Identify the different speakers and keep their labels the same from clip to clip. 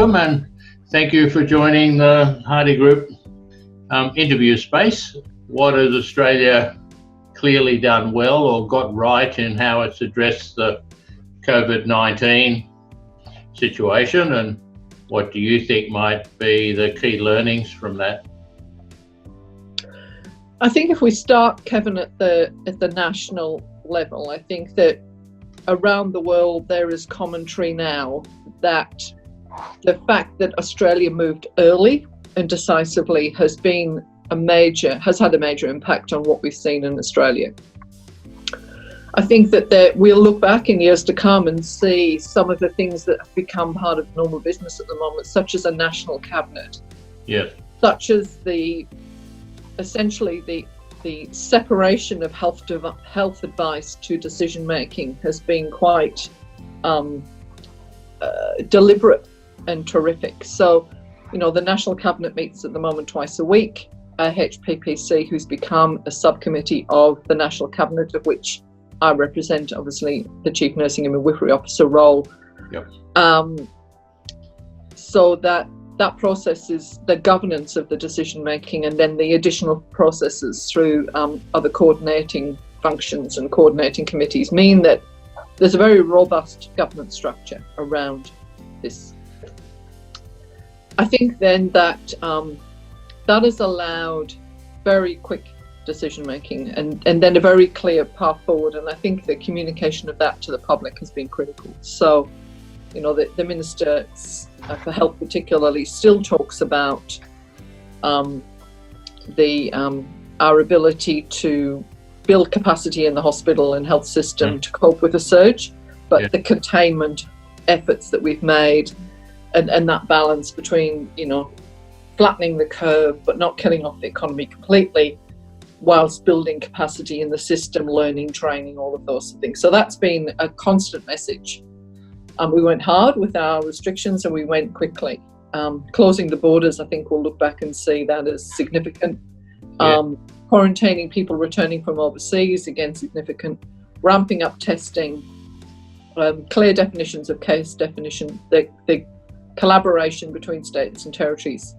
Speaker 1: welcome and thank you for joining the HardyGroup interview space. What has Australia clearly done well or got right in how it's addressed the COVID-19 situation, and what do you think might be the key learnings from that?
Speaker 2: I think if we start, Kevin, at the national level, I think that around the world there is commentary now that the fact that Australia moved early and decisively has had a major impact on what we've seen in Australia. I think that we'll look back in years to come and see some of the things that have become part of normal business at the moment, such as a national cabinet.
Speaker 1: Yes.
Speaker 2: Such as essentially the separation of health advice to decision making has been quite deliberate and terrific. So, the National Cabinet meets at the moment twice a week. HPPC, who's become a subcommittee of the National Cabinet, of which I represent, obviously, the Chief Nursing and Midwifery Officer role.
Speaker 1: Yep.
Speaker 2: So that process is the governance of the decision making, and then the additional processes through other coordinating functions and coordinating committees mean that there's a very robust governance structure around this. I think then that that has allowed very quick decision making and then a very clear path forward, and I think the communication of that to the public has been critical. So, the Minister for Health particularly still talks about our ability to build capacity in the hospital and health system to cope with a surge, but the containment efforts that we've made and that balance between, flattening the curve but not killing off the economy completely, whilst building capacity in the system, learning, training, all of those things. So that's been a constant message. We went hard with our restrictions and we went quickly. Closing the borders, I think we'll look back and see that as significant. Quarantining people returning from overseas, again, significant. Ramping up testing, clear definitions of case definition, the collaboration between states and territories.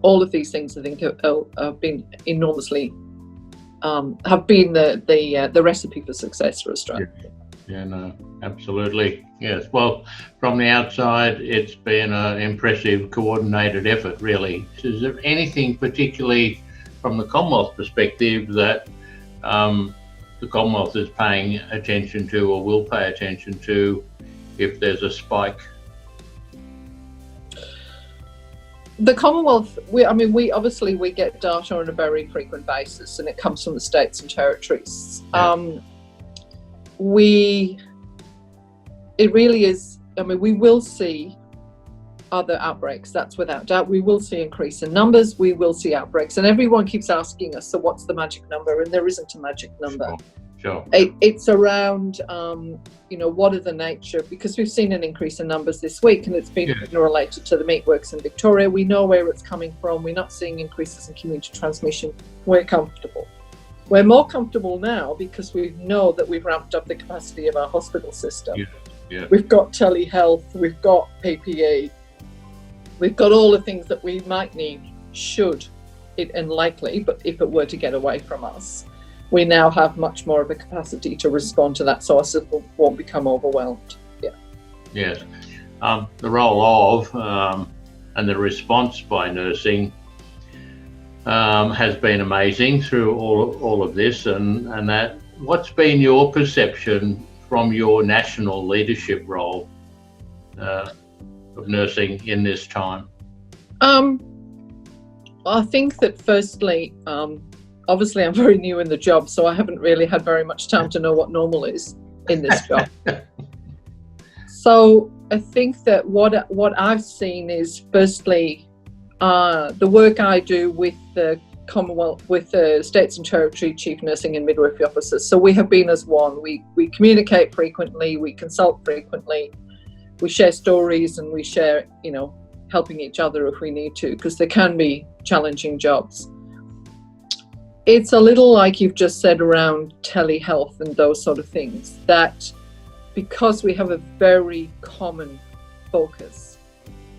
Speaker 2: All of these things, I think, have been enormously, have been the recipe for success for Australia.
Speaker 1: Yeah, no, absolutely. Yes. Well, from the outside, it's been an impressive, coordinated effort, really. Is there anything particularly from the Commonwealth perspective that the Commonwealth is paying attention to or will pay attention to if there's a spike?
Speaker 2: The Commonwealth, we get data on a very frequent basis, and it comes from the states and territories. It really is, we will see other outbreaks, that's without doubt. We will see increase in numbers, we will see outbreaks, and everyone keeps asking us, so what's the magic number? And there isn't a magic number.
Speaker 1: Sure.
Speaker 2: It's around, what are the nature, because we've seen an increase in numbers this week, and it's been related to the meatworks in Victoria. We know where it's coming from. We're not seeing increases in community transmission. We're comfortable. We're more comfortable now because we know that we've ramped up the capacity of our hospital system.
Speaker 1: Yeah.
Speaker 2: We've got telehealth, we've got PPE, we've got all the things that we might need, and likely, but if it were to get away from us, we now have much more of a capacity to respond to that, so our system won't become overwhelmed.
Speaker 1: Yes. The role of and the response by nursing has been amazing through all of this, and that. What's been your perception from your national leadership role of nursing in this time?
Speaker 2: I think that firstly, obviously I'm very new in the job, so I haven't really had very much time to know what normal is in this job. So I think that what I've seen is firstly the work I do with the Commonwealth, with the States and Territory Chief Nursing and Midwifery Officers. So we have been as one. We communicate frequently, we consult frequently, we share stories, and we share, helping each other if we need to, because there can be challenging jobs. It's a little like you've just said around telehealth and those sort of things, that because we have a very common focus,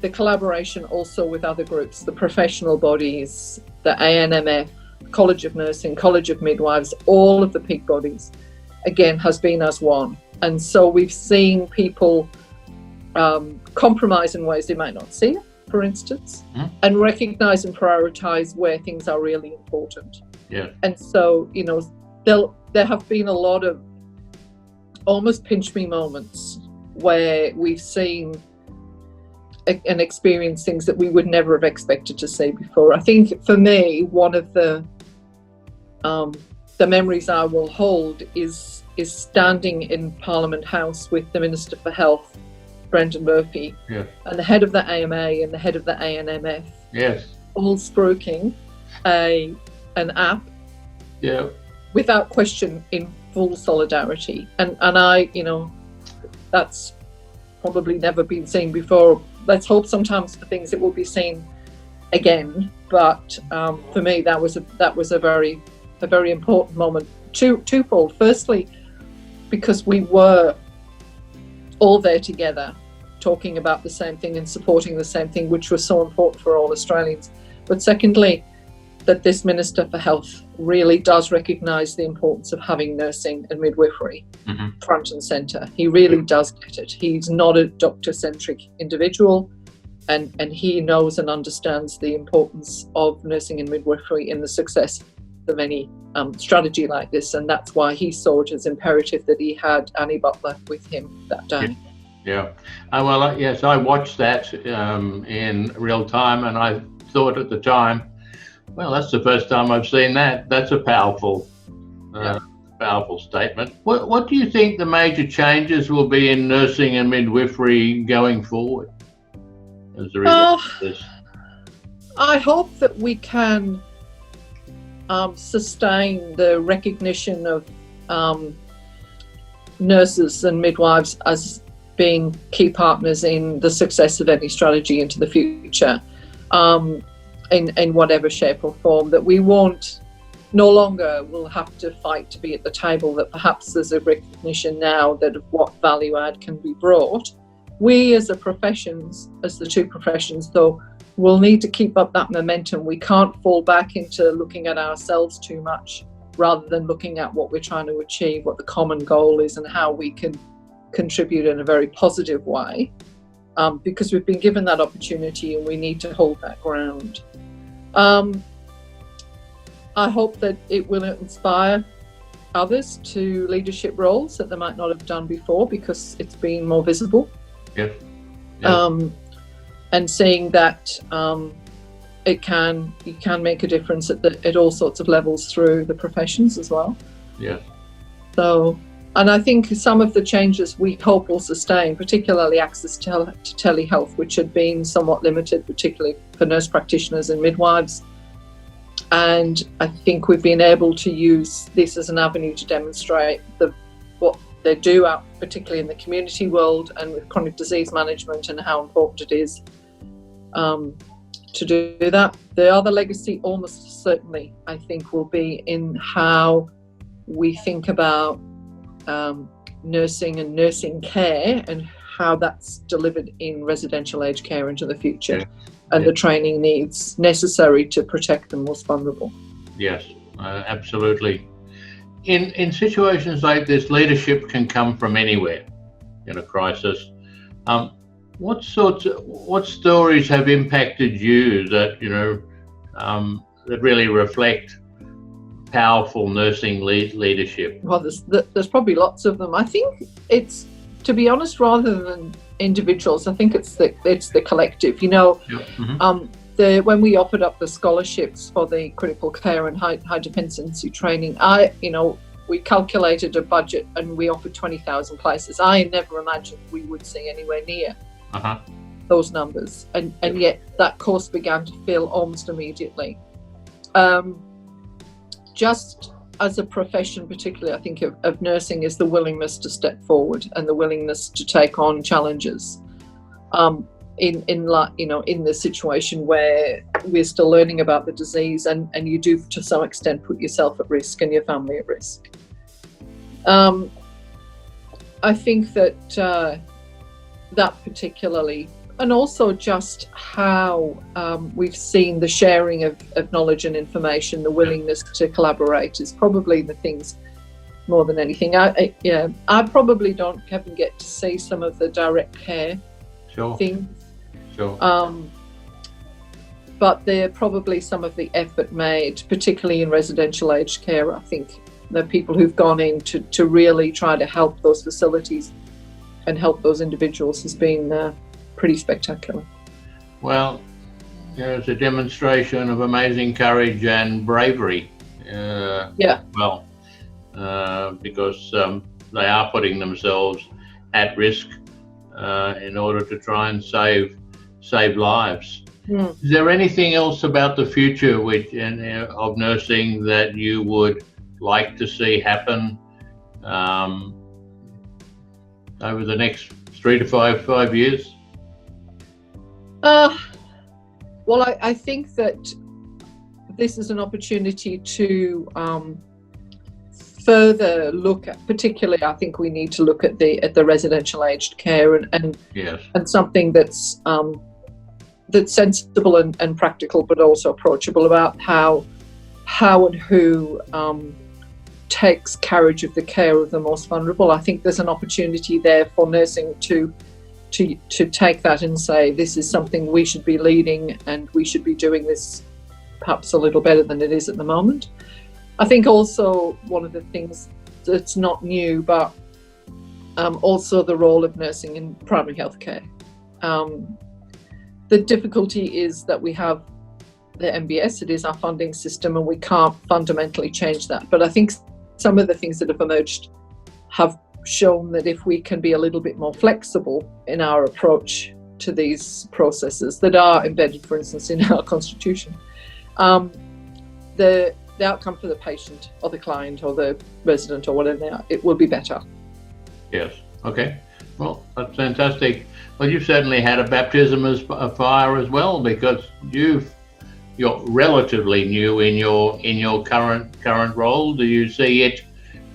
Speaker 2: the collaboration also with other groups, the professional bodies, the ANMF, College of Nursing, College of Midwives, all of the peak bodies, again, has been as one. And so we've seen people compromise in ways they might not see, for instance, and recognise and prioritise where things are really important.
Speaker 1: Yeah.
Speaker 2: And so, you know, there have been a lot of almost pinch me moments where we've seen and experienced things that we would never have expected to see before. I think for me, one of the memories I will hold is standing in Parliament House with the Minister for Health, Brendan Murphy, and the head of the AMA and the head of the ANMF, all spruiking an app, without question, in full solidarity. And I, you know, that's probably never been seen before. Let's hope sometimes for things it will be seen again. But for me, that was a very important moment. Twofold. Firstly, because we were all there together, talking about the same thing and supporting the same thing, which was so important for all Australians. But secondly, that this Minister for Health really does recognise the importance of having nursing and midwifery front and centre. He really does get it. He's not a doctor-centric individual, and he knows and understands the importance of nursing and midwifery in the success of any strategy like this, and that's why he saw it as imperative that he had Annie Butler with him that day.
Speaker 1: Yes, I watched that in real time, and I thought at the time, well, that's the first time I've seen that. That's a powerful statement. What do you think the major changes will be in nursing and midwifery going forward as a result of this?
Speaker 2: I hope that we can sustain the recognition of nurses and midwives as being key partners in the success of any strategy into the future, in whatever shape or form, that we no longer will have to fight to be at the table, that perhaps there's a recognition now that of what value add can be brought. We as the two professions, though, will need to keep up that momentum. We can't fall back into looking at ourselves too much, rather than looking at what we're trying to achieve, what the common goal is, and how we can contribute in a very positive way, because we've been given that opportunity and we need to hold that ground. I hope that it will inspire others to leadership roles that they might not have done before, because it's been more visible. And seeing that you can make a difference at all sorts of levels through the professions as well. So, and I think some of the changes we hope will sustain, particularly access to telehealth, which had been somewhat limited, particularly for nurse practitioners and midwives. And I think we've been able to use this as an avenue to demonstrate what they do out, particularly in the community world and with chronic disease management, and how important it is to do that. The other legacy, almost certainly, I think, will be in how we think about nursing and nursing care, and how that's delivered in residential aged care into the future, and the training needs necessary to protect the most vulnerable.
Speaker 1: Yes, absolutely. In situations like this, leadership can come from anywhere in a crisis. What stories have impacted you that that really reflect powerful nursing leadership?
Speaker 2: Well, there's probably lots of them. I think it's, to be honest, rather than individuals, I think it's the collective. When we offered up the scholarships for the critical care and high dependency training, we calculated a budget and we offered 20,000 places. I never imagined we would see anywhere near those numbers, and yet that course began to fill almost immediately. Just as a profession, particularly, I think of nursing, is the willingness to step forward and the willingness to take on challenges. In the situation where we're still learning about the disease, and you do to some extent put yourself at risk and your family at risk. I think that that particularly And also just how we've seen the sharing of knowledge and information, the willingness to collaborate is probably the things more than anything. I probably don't get to see some of the direct care things.
Speaker 1: Sure.
Speaker 2: But they're probably some of the effort made, particularly in residential aged care. I think the people who've gone in to really try to help those facilities and help those individuals has been pretty spectacular.
Speaker 1: Well, it's a demonstration of amazing courage and bravery. Well, because they are putting themselves at risk in order to try and save lives. Is there anything else about the future of nursing that you would like to see happen over the next 3 to 5 years?
Speaker 2: Well, I think that this is an opportunity to further look at, particularly I think we need to look at the residential aged care and something that's sensible and practical, but also approachable about how and who takes carriage of the care of the most vulnerable. I think there's an opportunity there for nursing to take that and say, this is something we should be leading, and we should be doing this perhaps a little better than it is at the moment. I think also one of the things that's not new, but also the role of nursing in primary health care. The difficulty is that we have the MBS, it is our funding system, and we can't fundamentally change that. But I think some of the things that have emerged have shown that if we can be a little bit more flexible in our approach to these processes that are embedded, for instance, in our constitution, the outcome for the patient or the client or the resident or whatever, it will be better.
Speaker 1: Yes. Okay. Well, that's fantastic. Well, you've certainly had a baptism of fire as well, because you're relatively new in your current role. Do you see it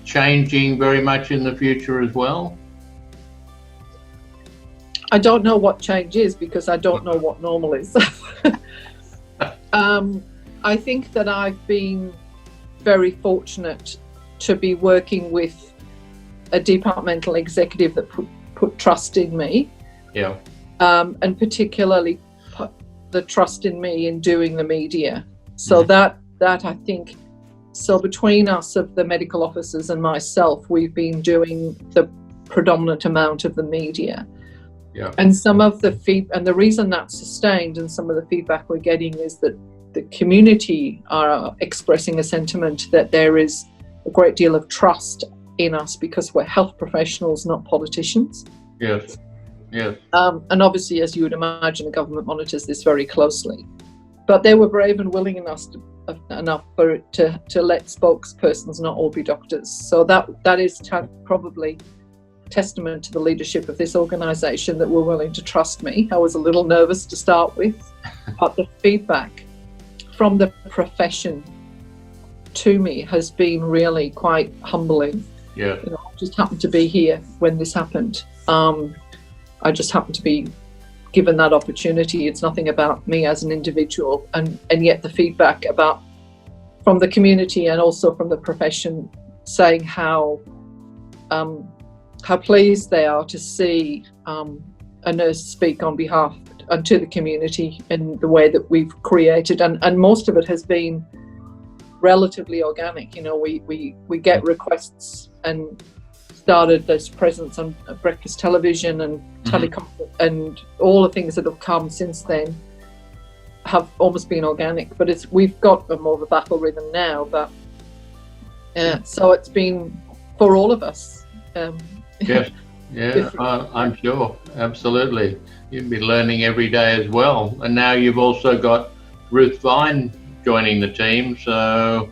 Speaker 1: changing very much in the future as well?
Speaker 2: I don't know what change is, because I don't know what normal is. I think that I've been very fortunate to be working with a departmental executive that put trust in me.
Speaker 1: Yeah.
Speaker 2: And particularly put the trust in me in doing the media. So that I think, so between us, of the medical officers and myself, we've been doing the predominant amount of the media.
Speaker 1: Yeah.
Speaker 2: And some of the and the reason that's sustained, and some of the feedback we're getting, is that the community are expressing a sentiment that there is a great deal of trust in us because we're health professionals, not politicians.
Speaker 1: Yes. Yes.
Speaker 2: And obviously, as you would imagine, the government monitors this very closely. But they were brave and willing enough for it to let spokespersons not all be doctors. So that is probably testament to the leadership of this organisation, that were willing to trust me. I was a little nervous to start with, but the feedback from the profession to me has been really quite humbling.
Speaker 1: Yeah.
Speaker 2: You know, I just happened to be here when this happened. I just happened to be given that opportunity. It's nothing about me as an individual, and yet the feedback from the community and also from the profession, saying how pleased they are to see a nurse speak on behalf and to the community in the way that we've created, and most of it has been relatively organic. You know, we get requests, and started this presence on breakfast television and teleconference, and all the things that have come since then have almost been organic. But we've got more of a battle rhythm now. But so it's been for all of us.
Speaker 1: Yes, yeah, I'm sure, absolutely. You've been learning every day as well, and now you've also got Ruth Vine joining the team, so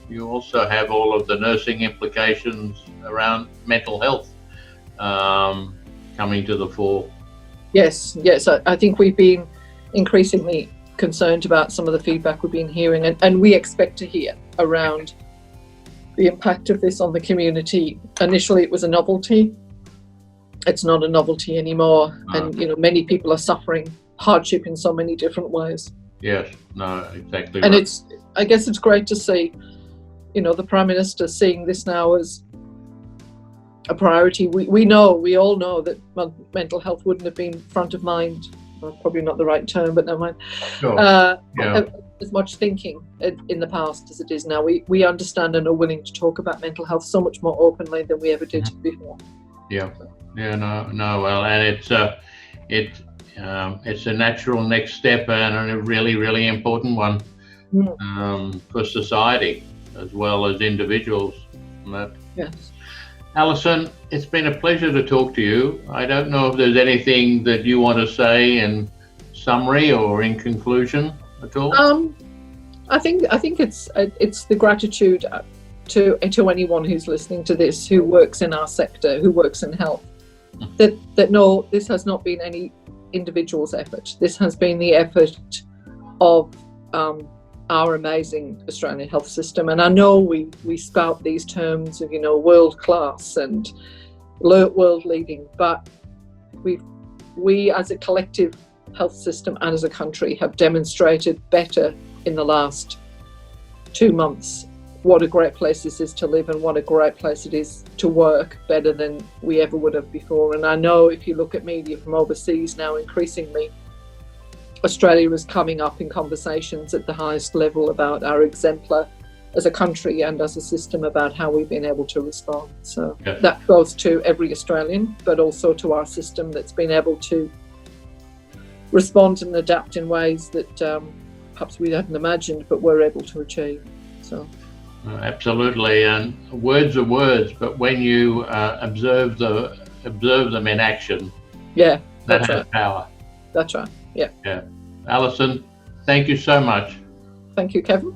Speaker 1: you also have all of the nursing implications around mental health coming to the fore. Yes.
Speaker 2: I think we've been increasingly concerned about some of the feedback we've been hearing, and we expect to hear around the impact of this on the community. Initially, it was a novelty. It's not a novelty anymore, and many people are suffering hardship in so many different ways.
Speaker 1: Yes, no, exactly.
Speaker 2: And
Speaker 1: right.
Speaker 2: I guess it's great to see, the Prime Minister seeing this now as a priority. We all know that mental health wouldn't have been front of mind. Well, probably not the right term, but never mind.
Speaker 1: Sure.
Speaker 2: As much thinking in the past as it is now. We understand and are willing to talk about mental health so much more openly than we ever did before.
Speaker 1: Yeah. Well, and it's a natural next step and a really, really important one for society as well as individuals.
Speaker 2: Yes.
Speaker 1: Alison, it's been a pleasure to talk to you. I don't know if there's anything that you want to say in summary or in conclusion at all.
Speaker 2: I think it's the gratitude to anyone who's listening to this, who works in our sector, who works in health, that no, this has not been any individual's effort. This has been the effort of our amazing Australian health system. And I know we spout these terms of world class and world leading, but we as a collective health system and as a country have demonstrated better in the last 2 months what a great place this is to live and what a great place it is to work, better than we ever would have before. And I know if you look at media from overseas now, increasingly Australia is coming up in conversations at the highest level about our exemplar as a country and as a system, about how we've been able to respond. So that goes to every Australian, but also to our system that's been able to respond and adapt in ways that perhaps we hadn't imagined, but we're able to achieve. So.
Speaker 1: Absolutely, and words are words, but when you observe them in action, that has power.
Speaker 2: That's right. Yeah.
Speaker 1: Alison, thank you so much.
Speaker 2: Thank you, Kevin.